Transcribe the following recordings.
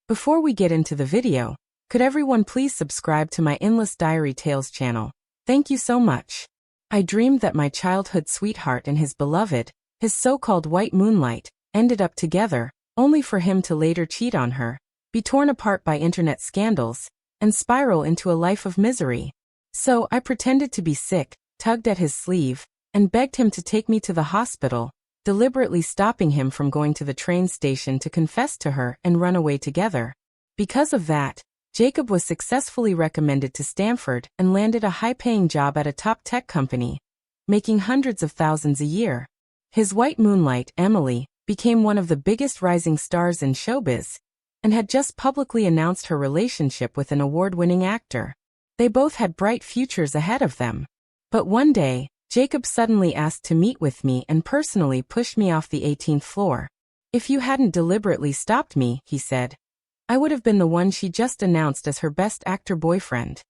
Before we get into the video, could everyone please subscribe to my Endless Diary Tales channel? Thank you so much. I dreamed that my childhood sweetheart and his beloved, his so-called white moonlight, ended up together, only for him to later cheat on her, be torn apart by internet scandals, and spiral into a life of misery. So I pretended to be sick, tugged at his sleeve, and begged him to take me to the hospital, deliberately stopping him from going to the train station to confess to her and run away together. Because of that, Jacob was successfully recommended to Stanford and landed a high-paying job at a top tech company, making hundreds of thousands a year. His white moonlight, Emily, became one of the biggest rising stars in showbiz, and had just publicly announced her relationship with an award-winning actor. They both had bright futures ahead of them. But one day, Jacob suddenly asked to meet with me and personally pushed me off the 18th floor. "If you hadn't deliberately stopped me," he said, "I would have been the one she just announced as her best actor boyfriend."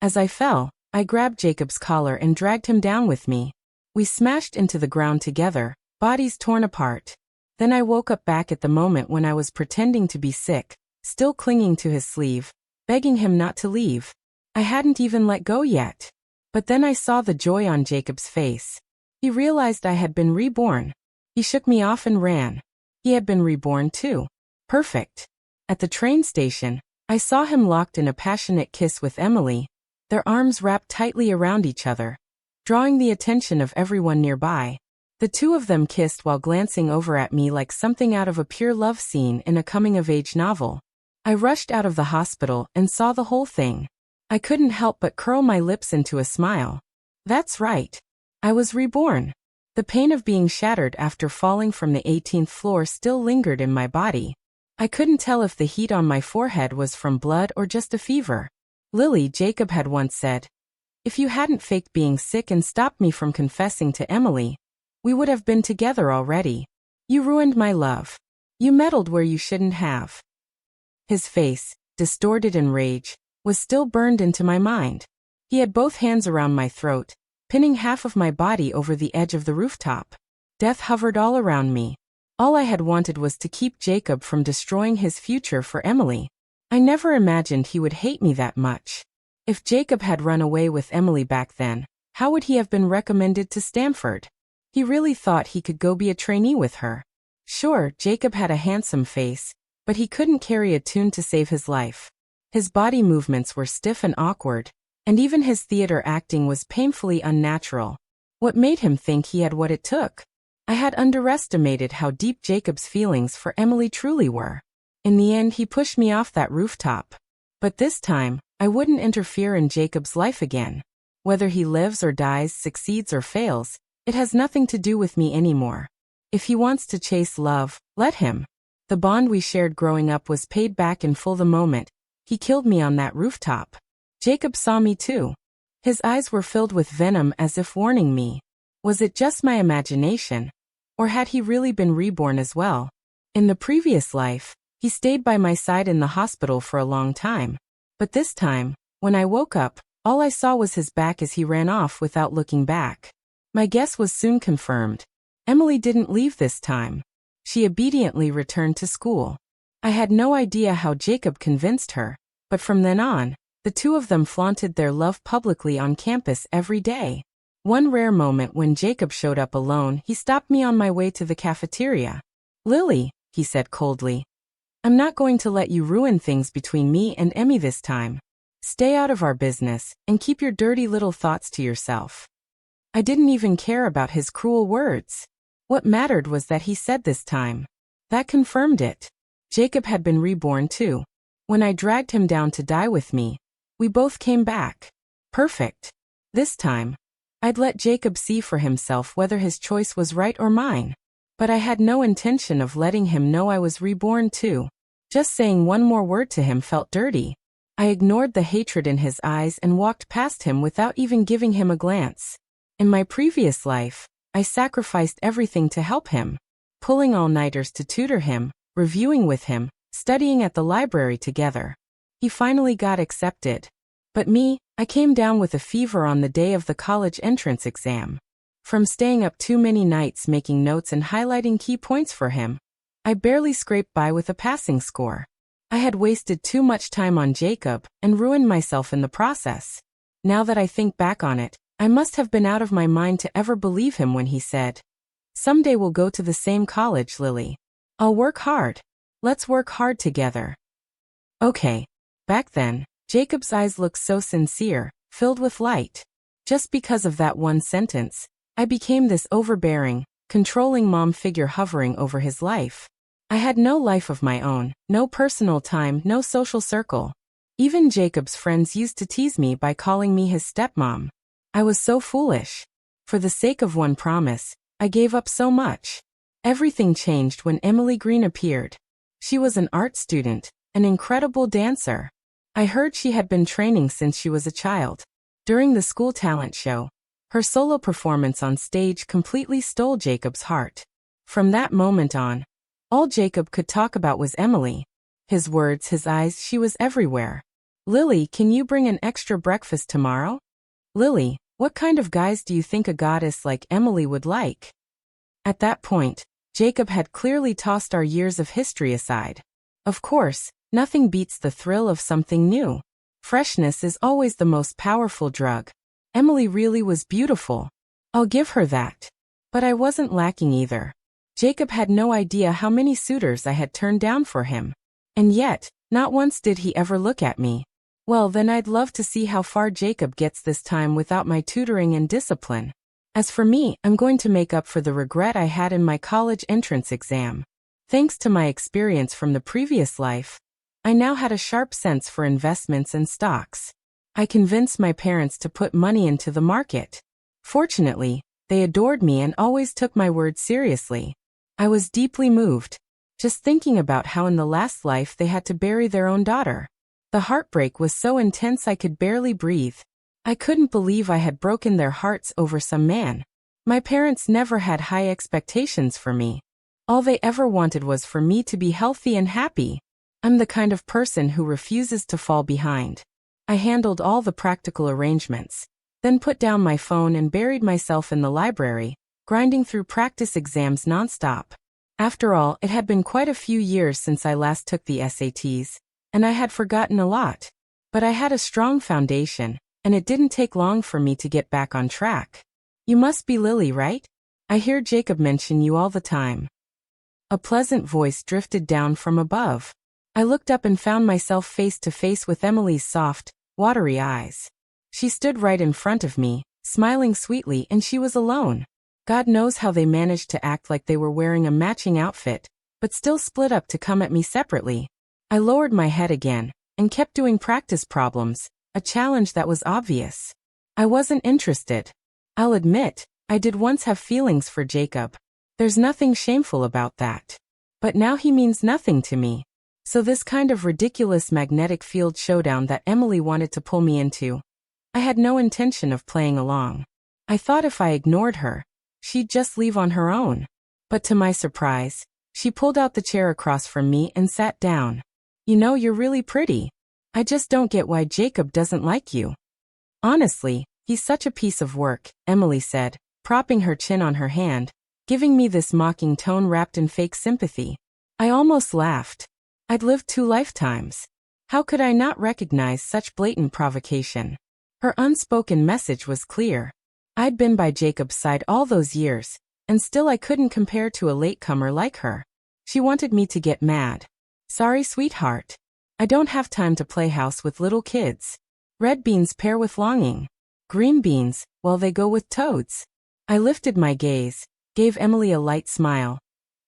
As I fell, I grabbed Jacob's collar and dragged him down with me. We smashed into the ground together, bodies torn apart. Then I woke up back at the moment when I was pretending to be sick, still clinging to his sleeve, begging him not to leave. I hadn't even let go yet. But then I saw the joy on Jacob's face. He realized I had been reborn. He shook me off and ran. He had been reborn too. Perfect. At the train station, I saw him locked in a passionate kiss with Emily, their arms wrapped tightly around each other, drawing the attention of everyone nearby. The two of them kissed while glancing over at me like something out of a pure love scene in a coming-of-age novel. I rushed out of the hospital and saw the whole thing. I couldn't help but curl my lips into a smile. That's right. I was reborn. The pain of being shattered after falling from the 18th floor still lingered in my body. I couldn't tell if the heat on my forehead was from blood or just a fever. Lily, Jacob had once said, "If you hadn't faked being sick and stopped me from confessing to Emily, we would have been together already. You ruined my love. You meddled where you shouldn't have." His face, distorted in rage, was still burned into my mind. He had both hands around my throat, pinning half of my body over the edge of the rooftop. Death hovered all around me. All I had wanted was to keep Jacob from destroying his future for Emily. I never imagined he would hate me that much. If Jacob had run away with Emily back then, how would he have been recommended to Stanford? He really thought he could go be a trainee with her. Sure, Jacob had a handsome face, but he couldn't carry a tune to save his life. His body movements were stiff and awkward, and even his theater acting was painfully unnatural. What made him think he had what it took? I had underestimated how deep Jacob's feelings for Emily truly were. In the end, he pushed me off that rooftop. But this time, I wouldn't interfere in Jacob's life again. Whether he lives or dies, succeeds or fails, it has nothing to do with me anymore. If he wants to chase love, let him. The bond we shared growing up was paid back in full the moment he killed me on that rooftop. Jacob saw me too. His eyes were filled with venom as if warning me. Was it just my imagination? Or had he really been reborn as well? In the previous life, he stayed by my side in the hospital for a long time. But this time, when I woke up, all I saw was his back as he ran off without looking back. My guess was soon confirmed. Emily didn't leave this time. She obediently returned to school. I had no idea how Jacob convinced her, but from then on, the two of them flaunted their love publicly on campus every day. One rare moment when Jacob showed up alone, he stopped me on my way to the cafeteria. "Lily," he said coldly, "I'm not going to let you ruin things between me and Emmy this time. Stay out of our business, and keep your dirty little thoughts to yourself." I didn't even care about his cruel words. What mattered was that he said this time. That confirmed it. Jacob had been reborn too. When I dragged him down to die with me, we both came back. Perfect. This time, I'd let Jacob see for himself whether his choice was right or mine. But I had no intention of letting him know I was reborn too. Just saying one more word to him felt dirty. I ignored the hatred in his eyes and walked past him without even giving him a glance. In my previous life, I sacrificed everything to help him. Pulling all-nighters to tutor him, reviewing with him, studying at the library together. He finally got accepted. But me, I came down with a fever on the day of the college entrance exam. From staying up too many nights making notes and highlighting key points for him, I barely scraped by with a passing score. I had wasted too much time on Jacob and ruined myself in the process. Now that I think back on it, I must have been out of my mind to ever believe him when he said, "Someday we'll go to the same college, Lily. I'll work hard. Let's work hard together." Okay. Back then, Jacob's eyes looked so sincere, filled with light. Just because of that one sentence, I became this overbearing, controlling mom figure hovering over his life. I had no life of my own, no personal time, no social circle. Even Jacob's friends used to tease me by calling me his stepmom. I was so foolish. For the sake of one promise, I gave up so much. Everything changed when Emily Green appeared. She was an art student, an incredible dancer. I heard she had been training since she was a child. During the school talent show, her solo performance on stage completely stole Jacob's heart. From that moment on, all Jacob could talk about was Emily. His words, his eyes, she was everywhere. "Lily, can you bring an extra breakfast tomorrow? Lily, what kind of guys do you think a goddess like Emily would like?" At that point, Jacob had clearly tossed our years of history aside. Of course, nothing beats the thrill of something new. Freshness is always the most powerful drug. Emily really was beautiful. I'll give her that. But I wasn't lacking either. Jacob had no idea how many suitors I had turned down for him. And yet, not once did he ever look at me. Well, then I'd love to see how far Jacob gets this time without my tutoring and discipline. As for me, I'm going to make up for the regret I had in my college entrance exam. Thanks to my experience from the previous life, I now had a sharp sense for investments and stocks. I convinced my parents to put money into the market. Fortunately, they adored me and always took my word seriously. I was deeply moved, just thinking about how in the last life they had to bury their own daughter. The heartbreak was so intense I could barely breathe. I couldn't believe I had broken their hearts over some man. My parents never had high expectations for me. All they ever wanted was for me to be healthy and happy. I'm the kind of person who refuses to fall behind. I handled all the practical arrangements, then put down my phone and buried myself in the library, grinding through practice exams nonstop. After all, it had been quite a few years since I last took the SATs, and I had forgotten a lot. But I had a strong foundation, and it didn't take long for me to get back on track. "You must be Lily, right? I hear Jacob mention you all the time." A pleasant voice drifted down from above. I looked up and found myself face to face with Emily's soft, watery eyes. She stood right in front of me, smiling sweetly, and she was alone. God knows how they managed to act like they were wearing a matching outfit, but still split up to come at me separately. I lowered my head again, and kept doing practice problems, a challenge that was obvious. I wasn't interested. I'll admit, I did once have feelings for Jacob. There's nothing shameful about that. But now he means nothing to me. So this kind of ridiculous magnetic field showdown that Emily wanted to pull me into, I had no intention of playing along. I thought if I ignored her, she'd just leave on her own. But to my surprise, she pulled out the chair across from me and sat down. "You know, you're really pretty. I just don't get why Jacob doesn't like you." "Honestly, he's such a piece of work," Emily said, propping her chin on her hand, giving me this mocking tone wrapped in fake sympathy. I almost laughed. I'd lived 2 lifetimes. How could I not recognize such blatant provocation? Her unspoken message was clear. I'd been by Jacob's side all those years, and still I couldn't compare to a latecomer like her. She wanted me to get mad. "Sorry, sweetheart. I don't have time to play house with little kids. Red beans pair with longing. Green beans, well, they go with toads." I lifted my gaze, gave Emily a light smile,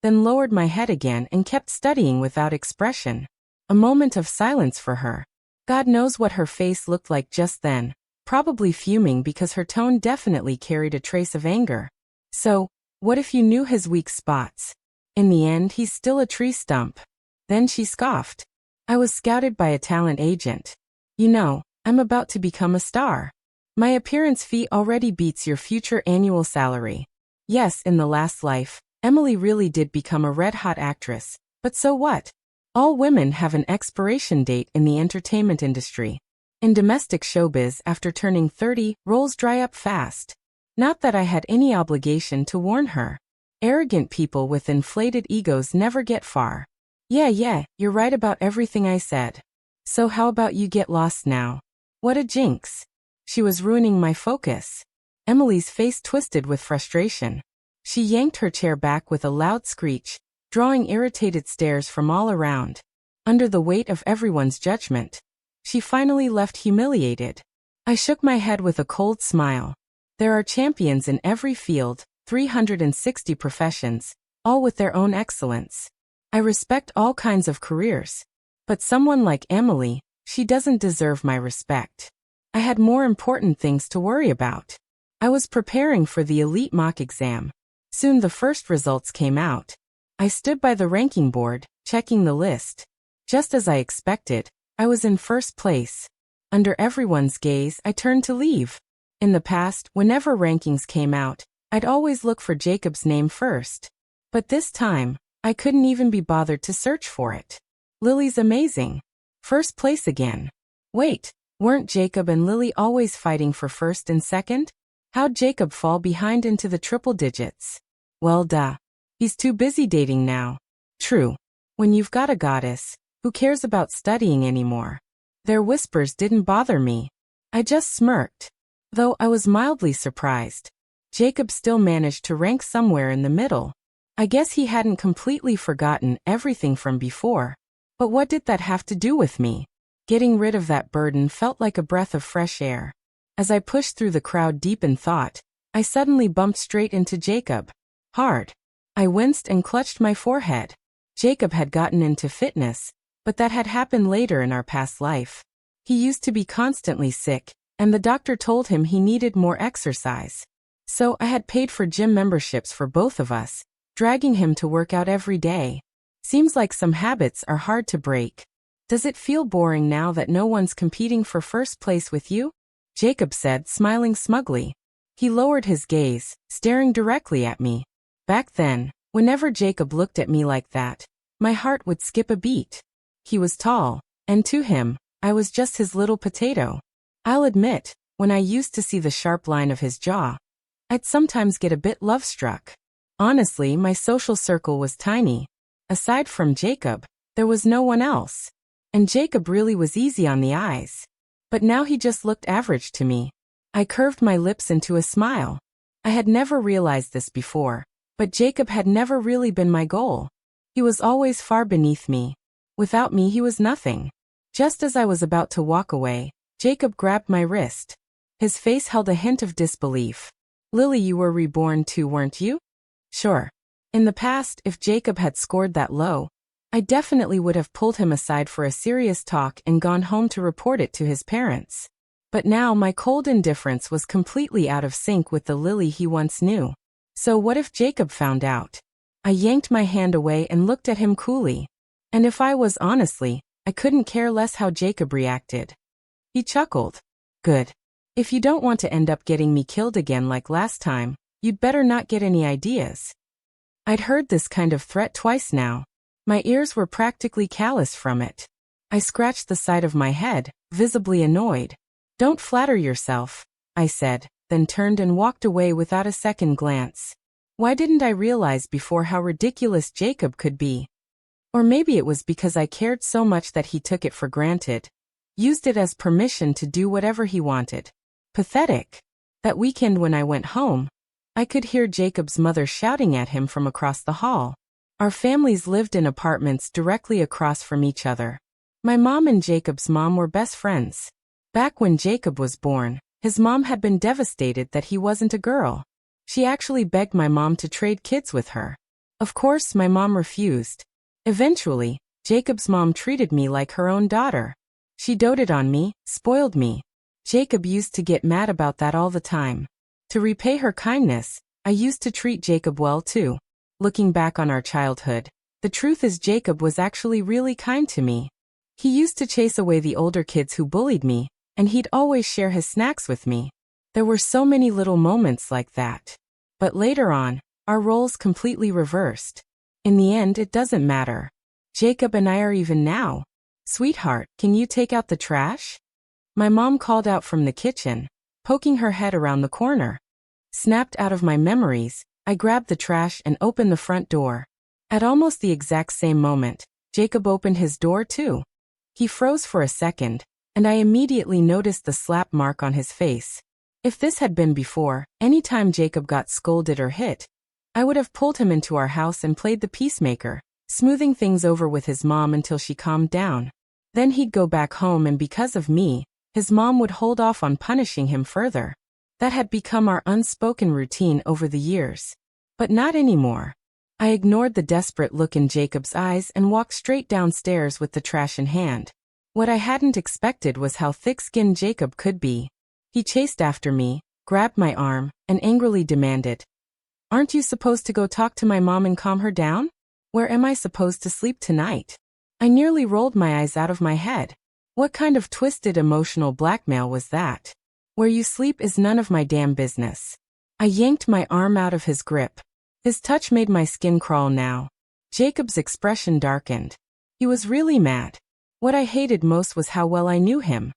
then lowered my head again and kept studying without expression. A moment of silence for her. God knows what her face looked like just then, probably fuming because her tone definitely carried a trace of anger. "So, what if you knew his weak spots? In the end, he's still a tree stump." Then she scoffed. "I was scouted by a talent agent. You know, I'm about to become a star. My appearance fee already beats your future annual salary." Yes, in the last life, Emily really did become a red-hot actress, but so what? All women have an expiration date in the entertainment industry. In domestic showbiz, after turning 30, roles dry up fast. Not that I had any obligation to warn her. Arrogant people with inflated egos never get far. Yeah, you're right about everything I said. So how about you get lost now? What a jinx. She was ruining my focus. Emily's face twisted with frustration. She yanked her chair back with a loud screech, drawing irritated stares from all around. Under the weight of everyone's judgment, she finally left humiliated. I shook my head with a cold smile. There are champions in every field, 360 professions, all with their own excellence. I respect all kinds of careers. But someone like Emily, she doesn't deserve my respect. I had more important things to worry about. I was preparing for the elite mock exam. Soon the first results came out. I stood by the ranking board, checking the list. Just as I expected, I was in first place. Under everyone's gaze, I turned to leave. In the past, whenever rankings came out, I'd always look for Jacob's name first. But this time, I couldn't even be bothered to search for it. Lily's amazing. First place again. Wait, weren't Jacob and Lily always fighting for first and second? How'd Jacob fall behind into the triple digits? Well, duh. He's too busy dating now. True. When you've got a goddess, who cares about studying anymore? Their whispers didn't bother me. I just smirked. Though I was mildly surprised. Jacob still managed to rank somewhere in the middle. I guess he hadn't completely forgotten everything from before. But what did that have to do with me? Getting rid of that burden felt like a breath of fresh air. As I pushed through the crowd deep in thought, I suddenly bumped straight into Jacob. Hard. I winced and clutched my forehead. Jacob had gotten into fitness, but that had happened later in our past life. He used to be constantly sick, and the doctor told him he needed more exercise. So I had paid for gym memberships for both of us, dragging him to work out every day. Seems like some habits are hard to break. Does it feel boring now that no one's competing for first place with you? Jacob said, smiling smugly. He lowered his gaze, staring directly at me. Back then, whenever Jacob looked at me like that, my heart would skip a beat. He was tall, and to him, I was just his little potato. I'll admit, when I used to see the sharp line of his jaw, I'd sometimes get a bit love-struck. Honestly, my social circle was tiny. Aside from Jacob, there was no one else. And Jacob really was easy on the eyes. But now he just looked average to me. I curved my lips into a smile. I had never realized this before, but Jacob had never really been my goal. He was always far beneath me. Without me, he was nothing. Just as I was about to walk away, Jacob grabbed my wrist. His face held a hint of disbelief. Lily, you were reborn too, weren't you? Sure. In the past, if Jacob had scored that low, I definitely would have pulled him aside for a serious talk and gone home to report it to his parents. But now my cold indifference was completely out of sync with the Lily he once knew. So what if Jacob found out? I yanked my hand away and looked at him coolly. And if I was honestly, I couldn't care less how Jacob reacted. He chuckled. Good. If you don't want to end up getting me killed again like last time, you'd better not get any ideas. I'd heard this kind of threat twice now. My ears were practically callous from it. I scratched the side of my head, visibly annoyed. Don't flatter yourself, I said, then turned and walked away without a second glance. Why didn't I realize before how ridiculous Jacob could be? Or maybe it was because I cared so much that he took it for granted. Used it as permission to do whatever he wanted. Pathetic. That weekend when I went home, I could hear Jacob's mother shouting at him from across the hall. Our families lived in apartments directly across from each other. My mom and Jacob's mom were best friends. Back when Jacob was born, his mom had been devastated that he wasn't a girl. She actually begged my mom to trade kids with her. Of course, my mom refused. Eventually, Jacob's mom treated me like her own daughter. She doted on me, spoiled me. Jacob used to get mad about that all the time. To repay her kindness, I used to treat Jacob well too. Looking back on our childhood, the truth is Jacob was actually really kind to me. He used to chase away the older kids who bullied me, and he'd always share his snacks with me. There were so many little moments like that. But later on, our roles completely reversed. In the end, it doesn't matter. Jacob and I are even now. Sweetheart, can you take out the trash? My mom called out from the kitchen, poking her head around the corner. Snapped out of my memories, I grabbed the trash and opened the front door. At almost the exact same moment, Jacob opened his door too. He froze for a second, and I immediately noticed the slap mark on his face. If this had been before, any time Jacob got scolded or hit, I would have pulled him into our house and played the peacemaker, smoothing things over with his mom until she calmed down. Then he'd go back home, and because of me, his mom would hold off on punishing him further. That had become our unspoken routine over the years. But not anymore. I ignored the desperate look in Jacob's eyes and walked straight downstairs with the trash in hand. What I hadn't expected was how thick-skinned Jacob could be. He chased after me, grabbed my arm, and angrily demanded, "Aren't you supposed to go talk to my mom and calm her down? Where am I supposed to sleep tonight?" I nearly rolled my eyes out of my head. What kind of twisted emotional blackmail was that? Where you sleep is none of my damn business. I yanked my arm out of his grip. His touch made my skin crawl now. Jacob's expression darkened. He was really mad. What I hated most was how well I knew him.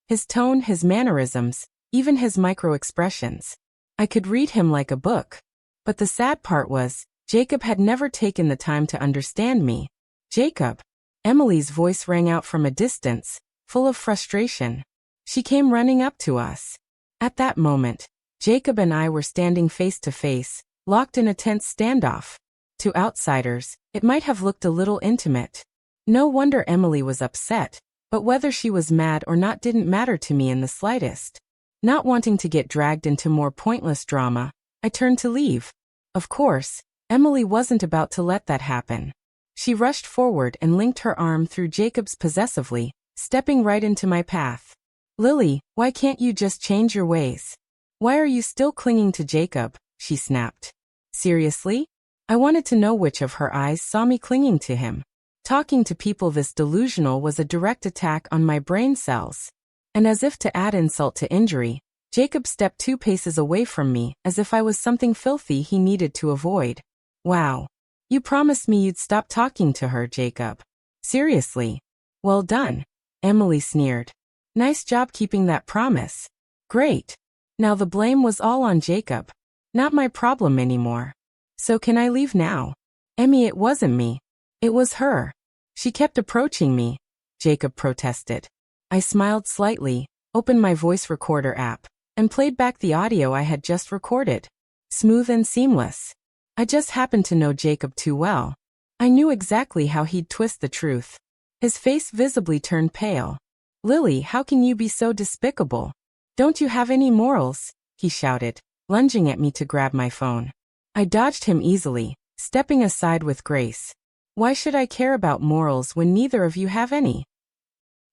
His tone, his mannerisms, even his micro-expressions. I could read him like a book. But the sad part was, Jacob had never taken the time to understand me. "Jacob!" Emily's voice rang out from a distance, full of frustration. She came running up to us. At that moment, Jacob and I were standing face to face, locked in a tense standoff. To outsiders, it might have looked a little intimate. No wonder Emily was upset, but whether she was mad or not didn't matter to me in the slightest. Not wanting to get dragged into more pointless drama, I turned to leave. Of course, Emily wasn't about to let that happen. She rushed forward and linked her arm through Jacob's possessively, stepping right into my path. "Lily, why can't you just change your ways? Why are you still clinging to Jacob?" she snapped. Seriously? I wanted to know which of her eyes saw me clinging to him. Talking to people this delusional was a direct attack on my brain cells. And as if to add insult to injury, Jacob stepped 2 paces away from me, as if I was something filthy he needed to avoid. "Wow. You promised me you'd stop talking to her, Jacob." "Seriously? Well done," Emily sneered. "Nice job keeping that promise." "Great. Now the blame was all on Jacob. Not my problem anymore. So can I leave now?" "Emmy, it wasn't me. It was her. She kept approaching me," Jacob protested. I smiled slightly, opened my voice recorder app, and played back the audio I had just recorded. Smooth and seamless. I just happened to know Jacob too well. I knew exactly how he'd twist the truth. His face visibly turned pale. "Lily, how can you be so despicable? Don't you have any morals?" he shouted, lunging at me to grab my phone. I dodged him easily, stepping aside with grace. "Why should I care about morals when neither of you have any?"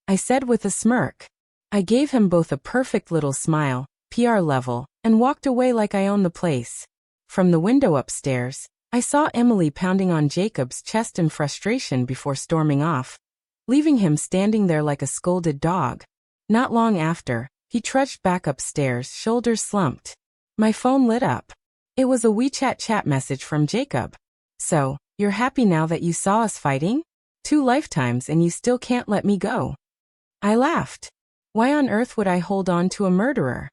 I said with a smirk. I gave him both a perfect little smile, PR level, and walked away like I owned the place. From the window upstairs, I saw Emily pounding on Jacob's chest in frustration before storming off, leaving him standing there like a scolded dog. Not long after, he trudged back upstairs, shoulders slumped. My phone lit up. It was a WeChat chat message from Jacob. "So, you're happy now that you saw us fighting? 2 lifetimes and you still can't let me go." I laughed. Why on earth would I hold on to a murderer?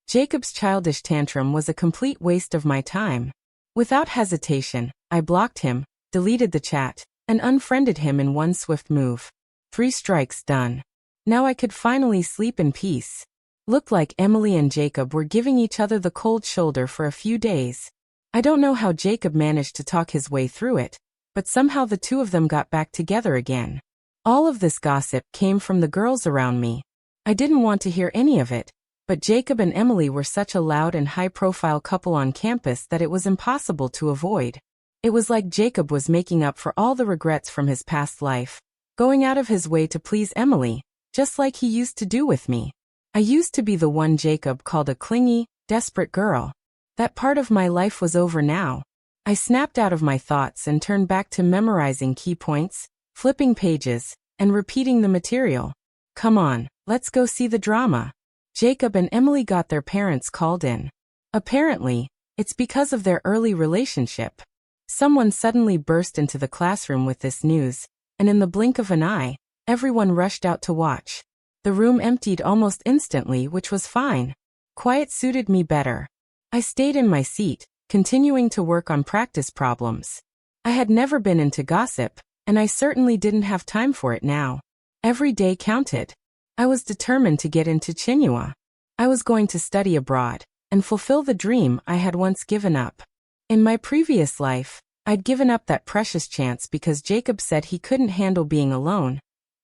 Jacob's childish tantrum was a complete waste of my time. Without hesitation, I blocked him, deleted the chat, and unfriended him in one swift move. 3 strikes done. Now I could finally sleep in peace. Looked like Emily and Jacob were giving each other the cold shoulder for a few days. I don't know how Jacob managed to talk his way through it, but somehow the 2 of them got back together again. All of this gossip came from the girls around me. I didn't want to hear any of it, but Jacob and Emily were such a loud and high-profile couple on campus that it was impossible to avoid. It was like Jacob was making up for all the regrets from his past life, going out of his way to please Emily, just like he used to do with me. I used to be the one Jacob called a clingy, desperate girl. That part of my life was over now. I snapped out of my thoughts and turned back to memorizing key points, flipping pages, and repeating the material. Come on, let's go see the drama. Jacob and Emily got their parents called in. Apparently, it's because of their early relationship. Someone suddenly burst into the classroom with this news, and in the blink of an eye, everyone rushed out to watch. The room emptied almost instantly, which was fine. Quiet suited me better. I stayed in my seat, continuing to work on practice problems. I had never been into gossip, and I certainly didn't have time for it now. Every day counted. I was determined to get into Chinua. I was going to study abroad and fulfill the dream I had once given up. In my previous life, I'd given up that precious chance because Jacob said he couldn't handle being alone,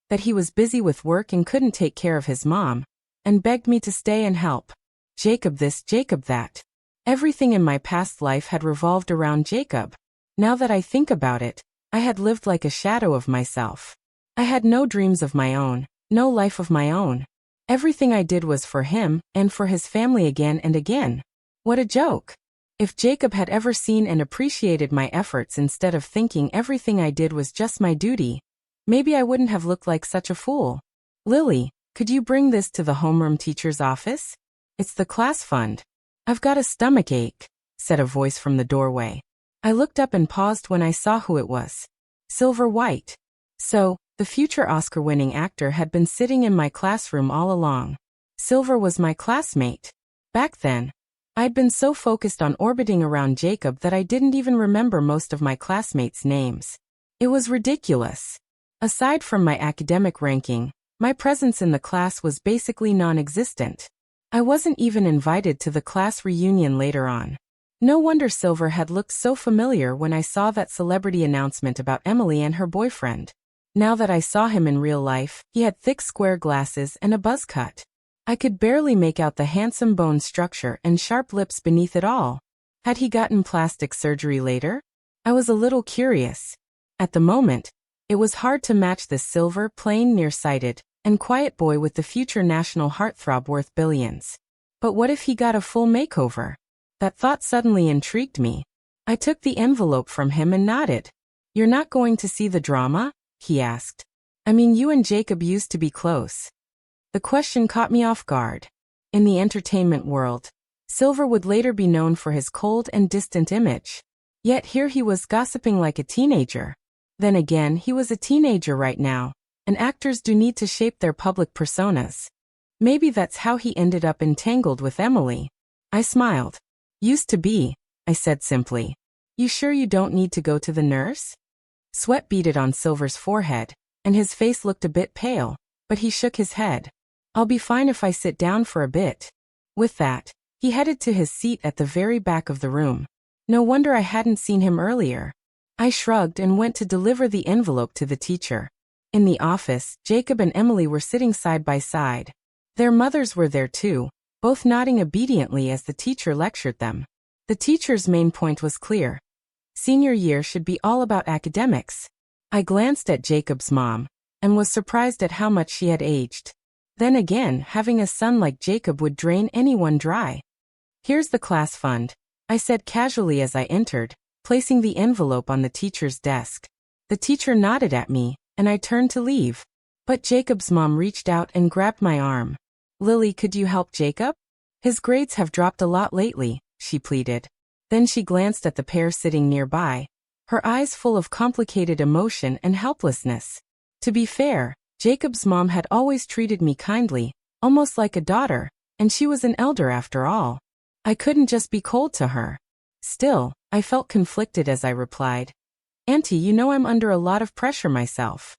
that he was busy with work and couldn't take care of his mom, and begged me to stay and help. Jacob this, Jacob that. Everything in my past life had revolved around Jacob. Now that I think about it, I had lived like a shadow of myself. I had no dreams of my own, no life of my own. Everything I did was for him and for his family again and again. What a joke! If Jacob had ever seen and appreciated my efforts instead of thinking everything I did was just my duty, maybe I wouldn't have looked like such a fool. Lily, could you bring this to the homeroom teacher's office? It's the class fund. I've got a stomachache, said a voice from the doorway. I looked up and paused when I saw who it was. Silver White. So, the future Oscar-winning actor had been sitting in my classroom all along. Silver was my classmate. Back then, I'd been so focused on orbiting around Jacob that I didn't even remember most of my classmates' names. It was ridiculous. Aside from my academic ranking, my presence in the class was basically non-existent. I wasn't even invited to the class reunion later on. No wonder Silver had looked so familiar when I saw that celebrity announcement about Emily and her boyfriend. Now that I saw him in real life, he had thick square glasses and a buzz cut. I could barely make out the handsome bone structure and sharp lips beneath it all. Had he gotten plastic surgery later? I was a little curious. At the moment, it was hard to match this silver, plain, nearsighted, and quiet boy with the future national heartthrob worth billions. But what if he got a full makeover? That thought suddenly intrigued me. I took the envelope from him and nodded. "You're not going to see the drama?" he asked. "I mean, you and Jacob used to be close." The question caught me off guard. In the entertainment world, Silver would later be known for his cold and distant image. Yet here he was gossiping like a teenager. Then again, he was a teenager right now, and actors do need to shape their public personas. Maybe that's how he ended up entangled with Emily. I smiled. "Used to be," I said simply. "You sure you don't need to go to the nurse?" Sweat beaded on Silver's forehead, and his face looked a bit pale, but he shook his head. "I'll be fine if I sit down for a bit." With that, he headed to his seat at the very back of the room. No wonder I hadn't seen him earlier. I shrugged and went to deliver the envelope to the teacher. In the office, Jacob and Emily were sitting side by side. Their mothers were there too, both nodding obediently as the teacher lectured them. The teacher's main point was clear. Senior year should be all about academics. I glanced at Jacob's mom and was surprised at how much she had aged. Then again, having a son like Jacob would drain anyone dry. "Here's the class fund," I said casually as I entered, placing the envelope on the teacher's desk. The teacher nodded at me, and I turned to leave. But Jacob's mom reached out and grabbed my arm. "Lily, could you help Jacob? His grades have dropped a lot lately," she pleaded. Then she glanced at the pair sitting nearby, her eyes full of complicated emotion and helplessness. To be fair, Jacob's mom had always treated me kindly, almost like a daughter, and she was an elder after all. I couldn't just be cold to her. Still, I felt conflicted as I replied, "Auntie, you know I'm under a lot of pressure myself."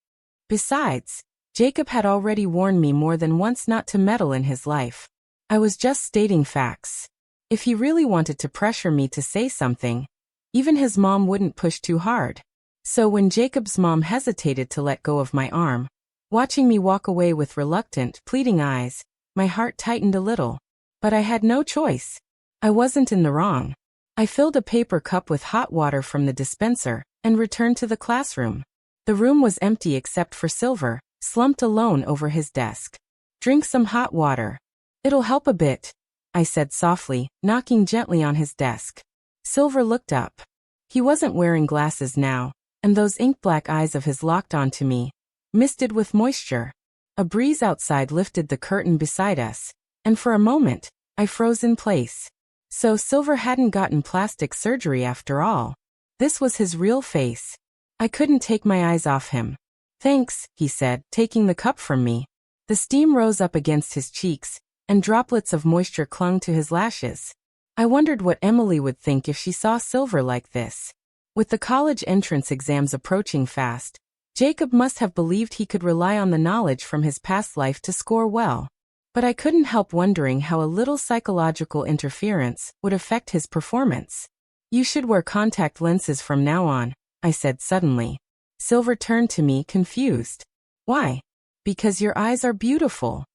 Besides, Jacob had already warned me more than once not to meddle in his life. I was just stating facts. If he really wanted to pressure me to say something, even his mom wouldn't push too hard. So when Jacob's mom hesitated to let go of my arm, watching me walk away with reluctant, pleading eyes, my heart tightened a little. But I had no choice. I wasn't in the wrong. I filled a paper cup with hot water from the dispenser and returned to the classroom. The room was empty except for Silver, slumped alone over his desk. "Drink some hot water. It'll help a bit," I said softly, knocking gently on his desk. Silver looked up. He wasn't wearing glasses now, and those ink-black eyes of his locked onto me, misted with moisture. A breeze outside lifted the curtain beside us, and for a moment, I froze in place. So Silver hadn't gotten plastic surgery after all. This was his real face. I couldn't take my eyes off him. "Thanks," he said, taking the cup from me. The steam rose up against his cheeks, and droplets of moisture clung to his lashes. I wondered what Emily would think if she saw Silver like this. With the college entrance exams approaching fast, Jacob must have believed he could rely on the knowledge from his past life to score well. But I couldn't help wondering how a little psychological interference would affect his performance. You should wear contact lenses from now on, I said suddenly. Silver turned to me confused. Why? Because your eyes are beautiful.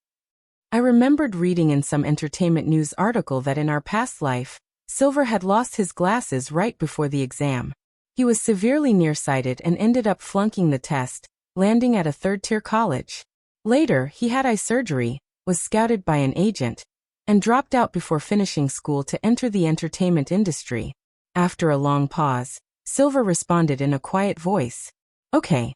I remembered reading in some entertainment news article that in our past life, Silver had lost his glasses right before the exam. He was severely nearsighted and ended up flunking the test, landing at a third-tier college. Later, he had eye surgery, was scouted by an agent, and dropped out before finishing school to enter the entertainment industry. After a long pause, Silver responded in a quiet voice. Okay.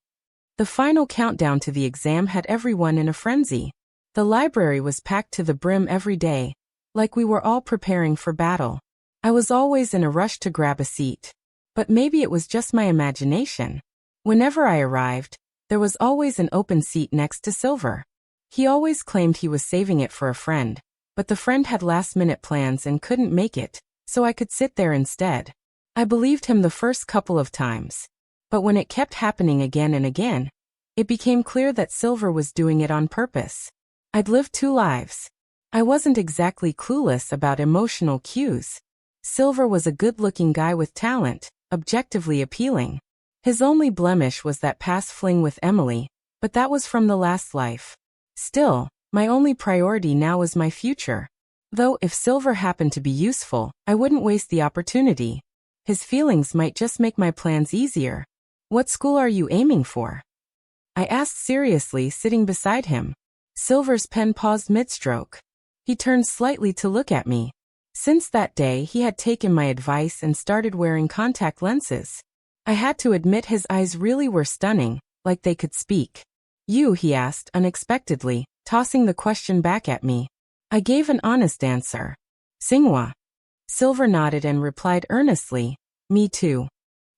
The final countdown to the exam had everyone in a frenzy. The library was packed to the brim every day, like we were all preparing for battle. I was always in a rush to grab a seat. But maybe it was just my imagination. Whenever I arrived, there was always an open seat next to Silver. He always claimed he was saving it for a friend, but the friend had last-minute plans and couldn't make it, so I could sit there instead. I believed him the first couple of times. But when it kept happening again and again, it became clear that Silver was doing it on purpose. I'd lived 2 lives. I wasn't exactly clueless about emotional cues. Silver was a good-looking guy with talent, objectively appealing. His only blemish was that past fling with Emily, but that was from the last life. Still, my only priority now was my future. Though if Silver happened to be useful, I wouldn't waste the opportunity. His feelings might just make my plans easier. What school are you aiming for? I asked seriously, sitting beside him. Silver's pen paused mid-stroke. He turned slightly to look at me. Since that day he had taken my advice and started wearing contact lenses. I had to admit his eyes really were stunning, like they could speak. You, he asked unexpectedly, tossing the question back at me. I gave an honest answer. Tsinghua. Silver nodded and replied earnestly, me too.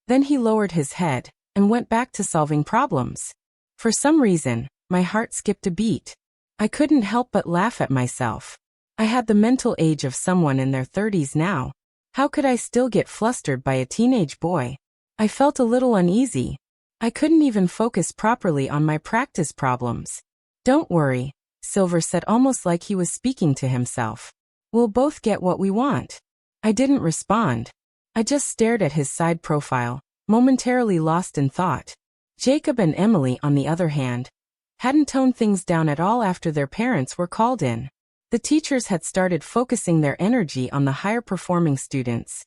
Then he lowered his head and went back to solving problems. For some reason, my heart skipped a beat. I couldn't help but laugh at myself. I had the mental age of someone in their 30s now. How could I still get flustered by a teenage boy? I felt a little uneasy. I couldn't even focus properly on my practice problems. Don't worry, Silver said almost like he was speaking to himself. We'll both get what we want. I didn't respond. I just stared at his side profile, momentarily lost in thought. Jacob and Emily, on the other hand, hadn't toned things down at all after their parents were called in. The teachers had started focusing their energy on the higher-performing students,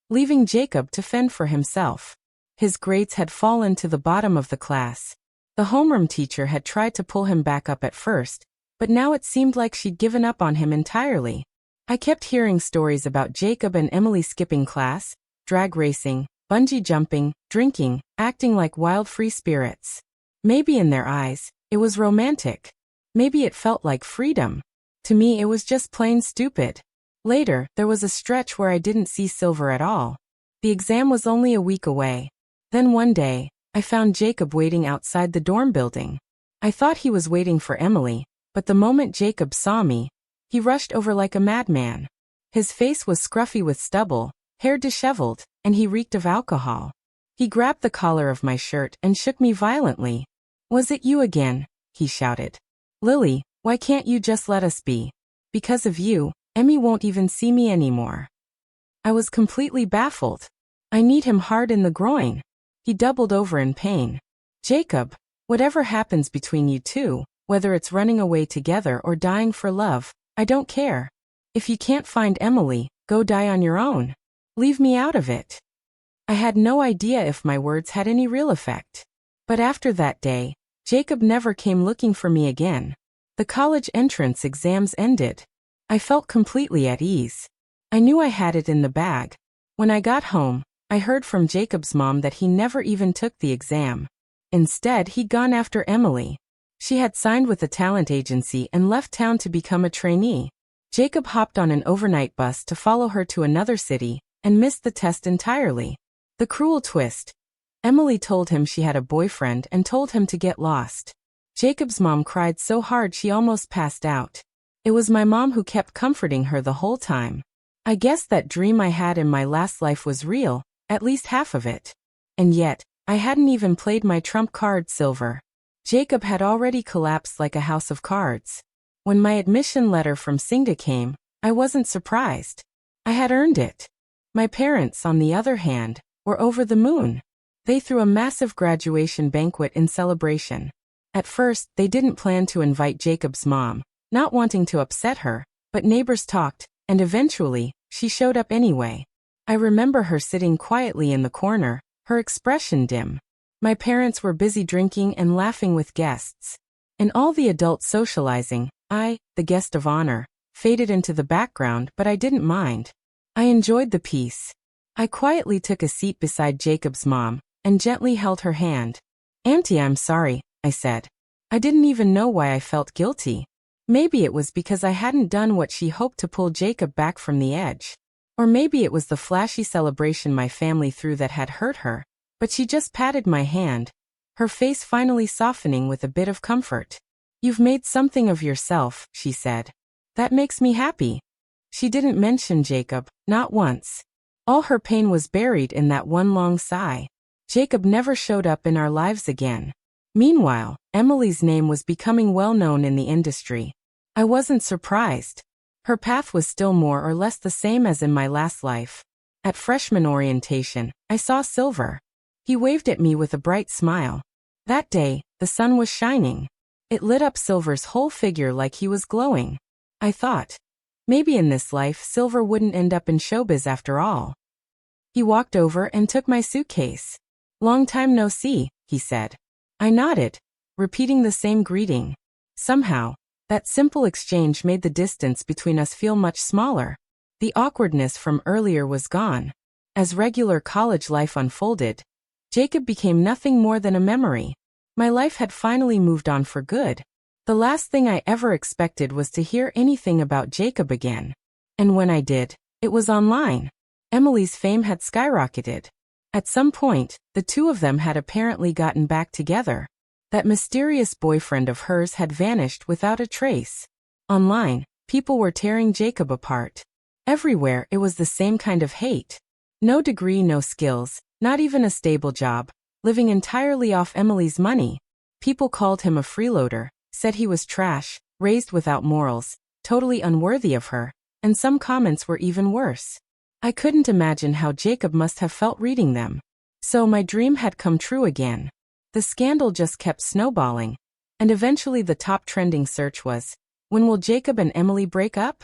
leaving Jacob to fend for himself. His grades had fallen to the bottom of the class. The homeroom teacher had tried to pull him back up at first, but now it seemed like she'd given up on him entirely. I kept hearing stories about Jacob and Emily skipping class, drag racing, bungee jumping, drinking, acting like wild free spirits. Maybe in their eyes, it was romantic. Maybe it felt like freedom. To me, it was just plain stupid. Later, there was a stretch where I didn't see Silver at all. The exam was only a week away. Then one day, I found Jacob waiting outside the dorm building. I thought he was waiting for Emily, but the moment Jacob saw me, he rushed over like a madman. His face was scruffy with stubble, hair disheveled, and he reeked of alcohol. He grabbed the collar of my shirt and shook me violently. Was it you again? He shouted. Lily, why can't you just let us be? Because of you, Emmy won't even see me anymore. I was completely baffled. I need him hard in the groin. He doubled over in pain. Jacob, whatever happens between you two, whether it's running away together or dying for love, I don't care. If you can't find Emily, go die on your own. Leave me out of it. I had no idea if my words had any real effect. But after that day, Jacob never came looking for me again. The college entrance exams ended. I felt completely at ease. I knew I had it in the bag. When I got home, I heard from Jacob's mom that he never even took the exam. Instead, he'd gone after Emily. She had signed with a talent agency and left town to become a trainee. Jacob hopped on an overnight bus to follow her to another city and missed the test entirely. The cruel twist. Emily told him she had a boyfriend and told him to get lost. Jacob's mom cried so hard she almost passed out. It was my mom who kept comforting her the whole time. I guess that dream I had in my last life was real, at least half of it. And yet, I hadn't even played my trump card, silver. Jacob had already collapsed like a house of cards. When my admission letter from Singa came, I wasn't surprised. I had earned it. My parents, on the other hand, were over the moon. They threw a massive graduation banquet in celebration. At first, they didn't plan to invite Jacob's mom, not wanting to upset her, but neighbors talked, and eventually, she showed up anyway. I remember her sitting quietly in the corner, her expression dim. My parents were busy drinking and laughing with guests. In all the adult socializing, I, the guest of honor, faded into the background, but I didn't mind. I enjoyed the peace. I quietly took a seat beside Jacob's mom, and gently held her hand. "Auntie, I'm sorry," I said. I didn't even know why I felt guilty. Maybe it was because I hadn't done what she hoped to pull Jacob back from the edge. Or maybe it was the flashy celebration my family threw that had hurt her. But she just patted my hand, her face finally softening with a bit of comfort. "You've made something of yourself," she said. "That makes me happy." She didn't mention Jacob, not once. All her pain was buried in that one long sigh. Jacob never showed up in our lives again. Meanwhile, Emily's name was becoming well known in the industry. I wasn't surprised. Her path was still more or less the same as in my last life. At freshman orientation, I saw Silver. He waved at me with a bright smile. That day, the sun was shining. It lit up Silver's whole figure like he was glowing. I thought, maybe in this life Silver wouldn't end up in showbiz after all. He walked over and took my suitcase. "Long time no see," he said. I nodded, repeating the same greeting. Somehow, that simple exchange made the distance between us feel much smaller. The awkwardness from earlier was gone. As regular college life unfolded, Jacob became nothing more than a memory. My life had finally moved on for good. The last thing I ever expected was to hear anything about Jacob again. And when I did, it was online. Emily's fame had skyrocketed. At some point, the two of them had apparently gotten back together. That mysterious boyfriend of hers had vanished without a trace. Online, people were tearing Jacob apart. Everywhere it was the same kind of hate. No degree, no skills, not even a stable job, living entirely off Emily's money. People called him a freeloader, said he was trash, raised without morals, totally unworthy of her, and some comments were even worse. I couldn't imagine how Jacob must have felt reading them. So my dream had come true again. The scandal just kept snowballing, and eventually the top trending search was, "When will Jacob and Emily break up?"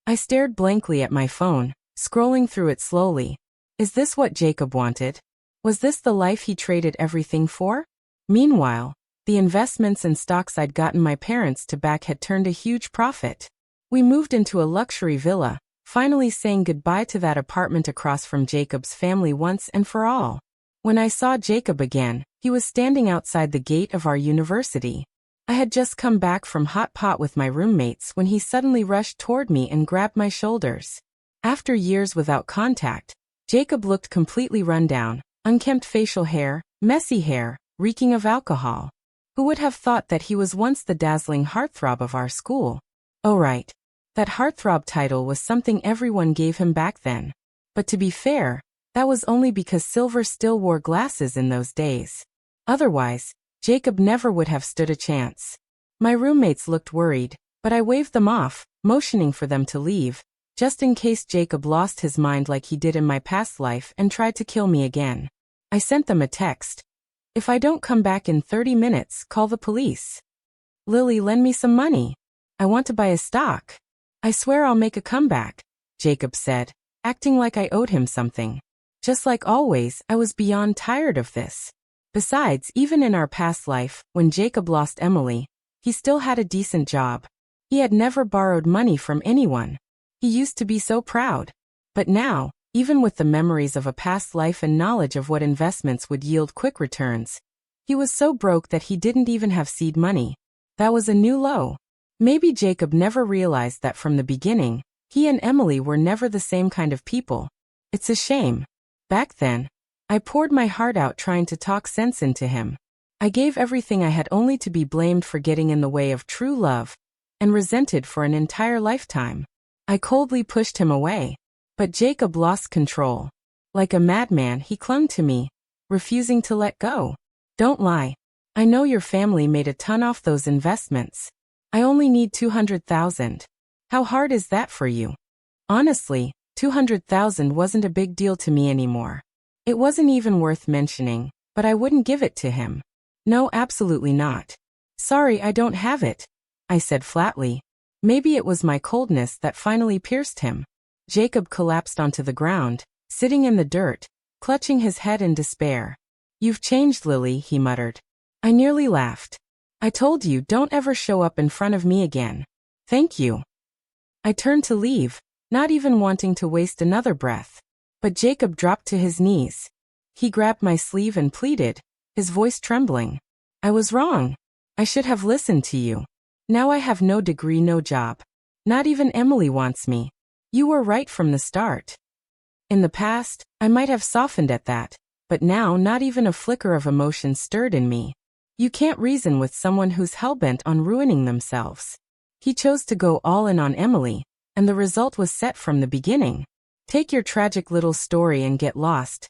I stared blankly at my phone, scrolling through it slowly. Is this what Jacob wanted? Was this the life he traded everything for? Meanwhile, the investments and stocks I'd gotten my parents to back had turned a huge profit. We moved into a luxury villa, finally saying goodbye to that apartment across from Jacob's family once and for all. When I saw Jacob again, he was standing outside the gate of our university. I had just come back from hot pot with my roommates when he suddenly rushed toward me and grabbed my shoulders. After years without contact, Jacob looked completely run down, unkempt facial hair, messy hair, reeking of alcohol. Who would have thought that he was once the dazzling heartthrob of our school? Oh right. That heartthrob title was something everyone gave him back then. But to be fair, that was only because Silver still wore glasses in those days. Otherwise, Jacob never would have stood a chance. My roommates looked worried, but I waved them off, motioning for them to leave, just in case Jacob lost his mind like he did in my past life and tried to kill me again. I sent them a text. "If I don't come back in 30 minutes, call the police. Lily, lend me some money. I want to buy a stock. I swear I'll make a comeback," Jacob said, acting like I owed him something. Just like always, I was beyond tired of this. Besides, even in our past life, when Jacob lost Emily, he still had a decent job. He had never borrowed money from anyone. He used to be so proud. But now, even with the memories of a past life and knowledge of what investments would yield quick returns, he was so broke that he didn't even have seed money. That was a new low. Maybe Jacob never realized that from the beginning, he and Emily were never the same kind of people. It's a shame. Back then, I poured my heart out trying to talk sense into him. I gave everything I had only to be blamed for getting in the way of true love, and resented for an entire lifetime. I coldly pushed him away. But Jacob lost control. Like a madman, he clung to me. refusing to let go. Don't lie. I know your family made a ton off those investments. I only need 200,000. How hard is that for you? Honestly, 200,000 wasn't a big deal to me anymore. It wasn't even worth mentioning, but I wouldn't give it to him. No, absolutely not. Sorry, I don't have it, I said flatly. Maybe it was my coldness that finally pierced him. Jacob collapsed onto the ground, sitting in the dirt, clutching his head in despair. You've changed, Lily, he muttered. I nearly laughed. I told you, don't ever show up in front of me again. Thank you. I turned to leave, not even wanting to waste another breath. But Jacob dropped to his knees. He grabbed my sleeve and pleaded, his voice trembling. I was wrong. I should have listened to you. Now I have no degree, no job. Not even Emily wants me. You were right from the start. In the past, I might have softened at that, but now not even a flicker of emotion stirred in me. You can't reason with someone who's hellbent on ruining themselves. He chose to go all in on Emily, and the result was set from the beginning. Take your tragic little story and get lost,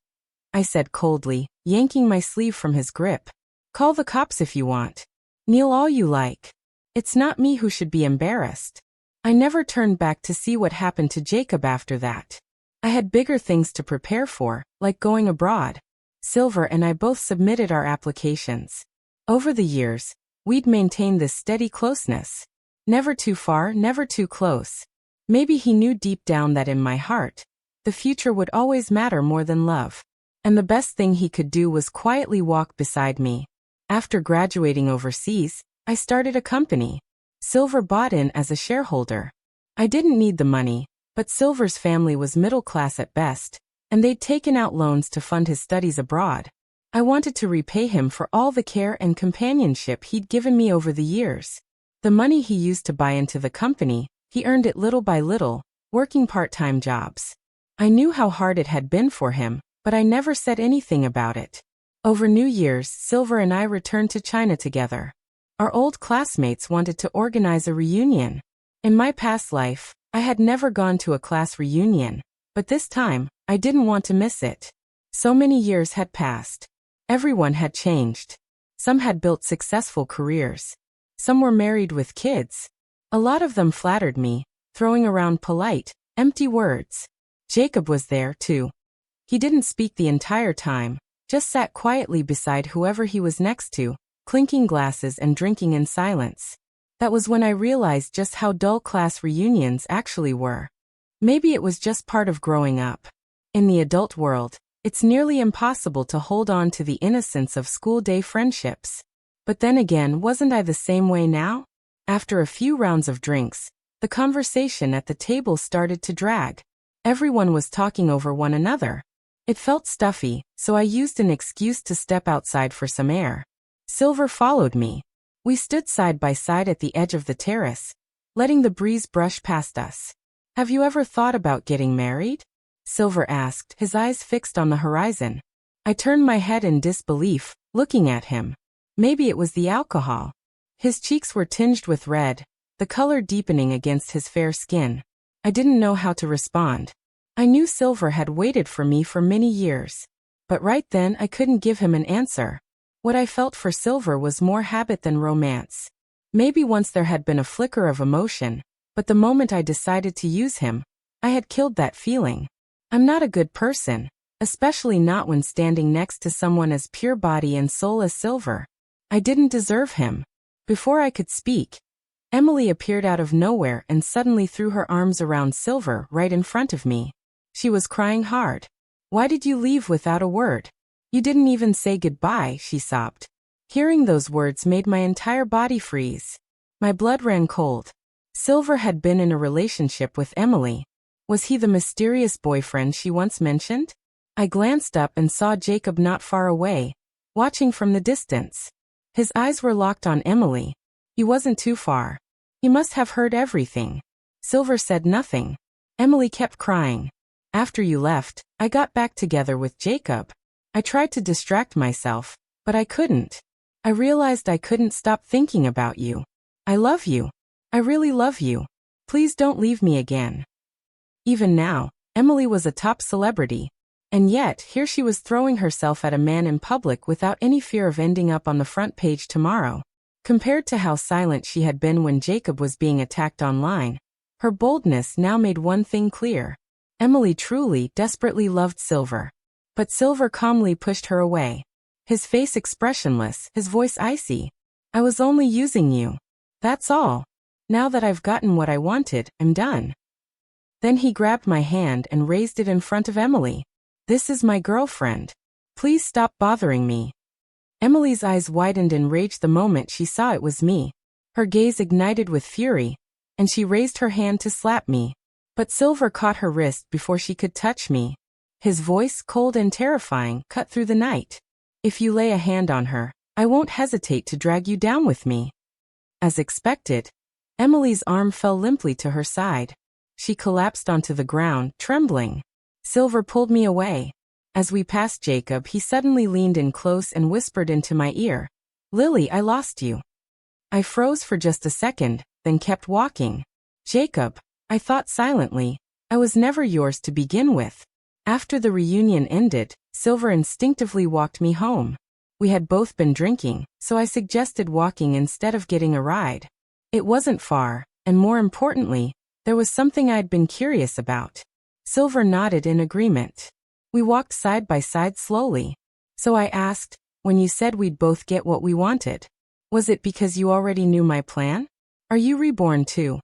I said coldly, yanking my sleeve from his grip. Call the cops if you want. Kneel all you like. It's not me who should be embarrassed. I never turned back to see what happened to Jacob after that. I had bigger things to prepare for, like going abroad. Silver and I both submitted our applications. Over the years, we'd maintained this steady closeness. Never too far, never too close. Maybe he knew deep down that in my heart, the future would always matter more than love. And the best thing he could do was quietly walk beside me. After graduating overseas, I started a company. Silver bought in as a shareholder. I didn't need the money, but Silver's family was middle class at best, and they'd taken out loans to fund his studies abroad. I wanted to repay him for all the care and companionship he'd given me over the years. The money he used to buy into the company, he earned it little by little, working part-time jobs. I knew how hard it had been for him, but I never said anything about it. Over New Year's, Silver and I returned to China together. Our old classmates wanted to organize a reunion. In my past life, I had never gone to a class reunion, but this time, I didn't want to miss it. So many years had passed. Everyone had changed. Some had built successful careers. Some were married with kids. A lot of them flattered me, throwing around polite, empty words. Jacob was there, too. He didn't speak the entire time, just sat quietly beside whoever he was next to, clinking glasses and drinking in silence. That was when I realized just how dull class reunions actually were. Maybe it was just part of growing up. In the adult world, it's nearly impossible to hold on to the innocence of school day friendships. But then again, wasn't I the same way now? After a few rounds of drinks, the conversation at the table started to drag. Everyone was talking over one another. It felt stuffy, so I used an excuse to step outside for some air. Silver followed me. We stood side by side at the edge of the terrace, letting the breeze brush past us. Have you ever thought about getting married? Silver asked, his eyes fixed on the horizon. I turned my head in disbelief, looking at him. Maybe it was the alcohol. His cheeks were tinged with red, the color deepening against his fair skin. I didn't know how to respond. I knew Silver had waited for me for many years. But right then I couldn't give him an answer. What I felt for Silver was more habit than romance. Maybe once there had been a flicker of emotion, but the moment I decided to use him, I had killed that feeling. I'm not a good person, especially not when standing next to someone as pure body and soul as Silver. I didn't deserve him. Before I could speak, Emily appeared out of nowhere and suddenly threw her arms around Silver right in front of me. She was crying hard. Why did you leave without a word? You didn't even say goodbye, she sobbed. Hearing those words made my entire body freeze. My blood ran cold. Silver had been in a relationship with Emily. Was he the mysterious boyfriend she once mentioned? I glanced up and saw Jacob not far away, watching from the distance. His eyes were locked on Emily. He wasn't too far. He must have heard everything. Silver said nothing. Emily kept crying. After you left, I got back together with Jacob. I tried to distract myself, but I couldn't. I realized I couldn't stop thinking about you. I love you. I really love you. Please don't leave me again. Even now, Emily was a top celebrity. And yet, here she was throwing herself at a man in public without any fear of ending up on the front page tomorrow. Compared to how silent she had been when Jacob was being attacked online, her boldness now made one thing clear. Emily truly, desperately loved Silver. But Silver calmly pushed her away. His face expressionless, his voice icy. "I was only using you. That's all. Now that I've gotten what I wanted, I'm done." Then he grabbed my hand and raised it in front of Emily. "This is my girlfriend. Please stop bothering me." Emily's eyes widened in rage the moment she saw it was me. Her gaze ignited with fury, and she raised her hand to slap me. But Silver caught her wrist before she could touch me. His voice, cold and terrifying, cut through the night. "If you lay a hand on her, I won't hesitate to drag you down with me." As expected, Emily's arm fell limply to her side. She collapsed onto the ground, trembling. Silver pulled me away. As we passed Jacob, he suddenly leaned in close and whispered into my ear, "Lily, I lost you." I froze for just a second, then kept walking. "Jacob," I thought silently, "I was never yours to begin with." After the reunion ended, Silver instinctively walked me home. We had both been drinking, so I suggested walking instead of getting a ride. It wasn't far, and more importantly, there was something I'd been curious about. Silver nodded in agreement. We walked side by side slowly. So I asked, "When you said we'd both get what we wanted, was it because you already knew my plan? Are you reborn too?"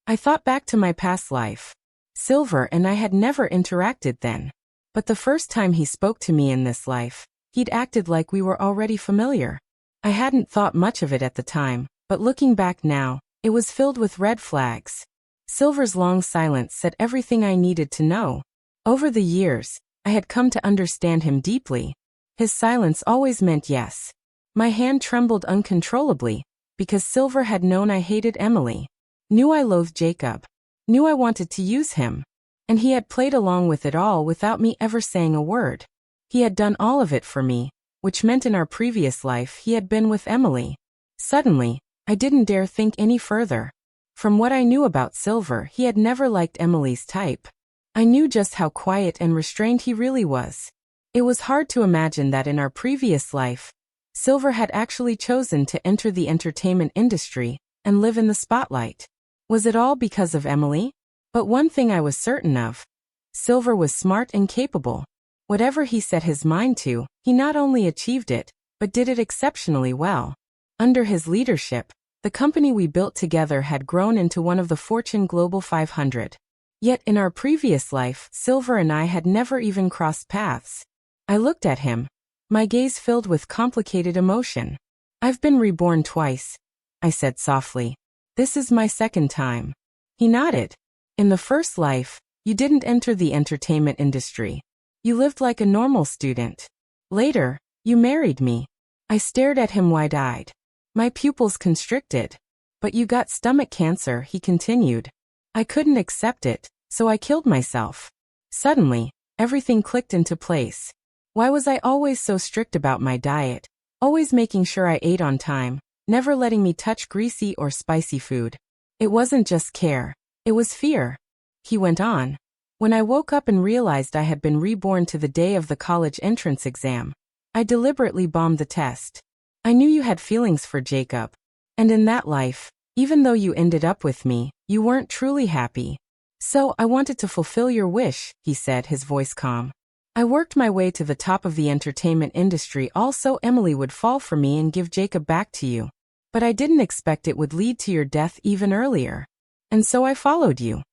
I thought back to my past life. Silver and I had never interacted then. But the first time he spoke to me in this life, he'd acted like we were already familiar. I hadn't thought much of it at the time, but looking back now, it was filled with red flags. Silver's long silence said everything I needed to know. Over the years, I had come to understand him deeply. His silence always meant yes. My hand trembled uncontrollably, because Silver had known I hated Emily, knew I loathed Jacob, knew I wanted to use him, and he had played along with it all without me ever saying a word. He had done all of it for me, which meant in our previous life he had been with Emily. Suddenly, I didn't dare think any further. From what I knew about Silver, he had never liked Emily's type. I knew just how quiet and restrained he really was. It was hard to imagine that in our previous life, Silver had actually chosen to enter the entertainment industry and live in the spotlight. Was it all because of Emily? But one thing I was certain of. Silver was smart and capable. Whatever he set his mind to, he not only achieved it, but did it exceptionally well. Under his leadership, the company we built together had grown into one of the Fortune Global 500. Yet in our previous life, Silver and I had never even crossed paths. I looked at him, my gaze filled with complicated emotion. "I've been reborn twice," I said softly. "This is my second time." He nodded. "In the first life, you didn't enter the entertainment industry. You lived like a normal student. Later, you married me." I stared at him wide-eyed. My pupils constricted. "But you got stomach cancer," he continued. I couldn't accept it, so I killed myself. Suddenly, everything clicked into place. Why was I always so strict about my diet, always making sure I ate on time, never letting me touch greasy or spicy food? It wasn't just care, it was fear. He went on. "When I woke up and realized I had been reborn to the day of the college entrance exam, I deliberately bombed the test. I knew you had feelings for Jacob. And in that life, even though you ended up with me, you weren't truly happy. So I wanted to fulfill your wish," he said, his voice calm. "I worked my way to the top of the entertainment industry also Emily would fall for me and give Jacob back to you. But I didn't expect it would lead to your death even earlier. And so I followed you."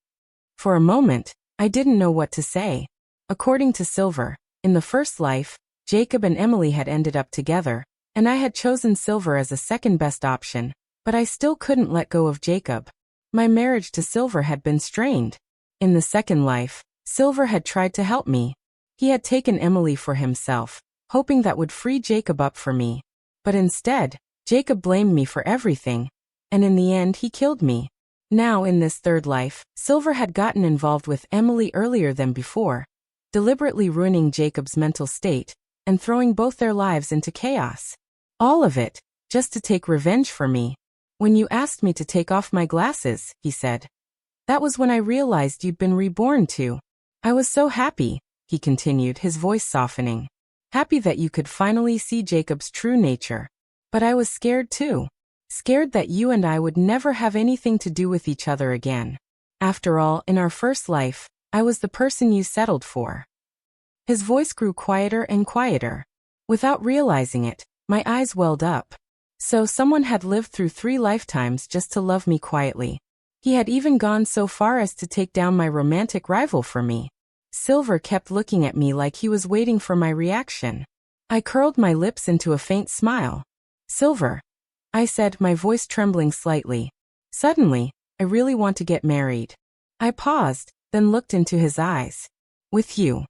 For a moment, I didn't know what to say. According to Silver, in the first life, Jacob and Emily had ended up together, and I had chosen Silver as a second best option, but I still couldn't let go of Jacob. My marriage to Silver had been strained. In the second life, Silver had tried to help me. He had taken Emily for himself, hoping that would free Jacob up for me. But instead, Jacob blamed me for everything, and in the end he killed me. Now in this third life, Silver had gotten involved with Emily earlier than before, deliberately ruining Jacob's mental state, and throwing both their lives into chaos. All of it, just to take revenge for me. "When you asked me to take off my glasses," he said, "that was when I realized you'd been reborn too. I was so happy." he continued, his voice softening. Happy that you could finally see Jacob's true nature. But I was scared too. Scared that you and I would never have anything to do with each other again. After all, in our first life, I was the person you settled for. His voice grew quieter and quieter. Without realizing it, my eyes welled up. So someone had lived through 3 lifetimes just to love me quietly. He had even gone so far as to take down my romantic rival for me. Silver kept looking at me like he was waiting for my reaction. I curled my lips into a faint smile. Silver, I said, my voice trembling slightly. Suddenly, I really want to get married. I paused, then looked into his eyes. With you.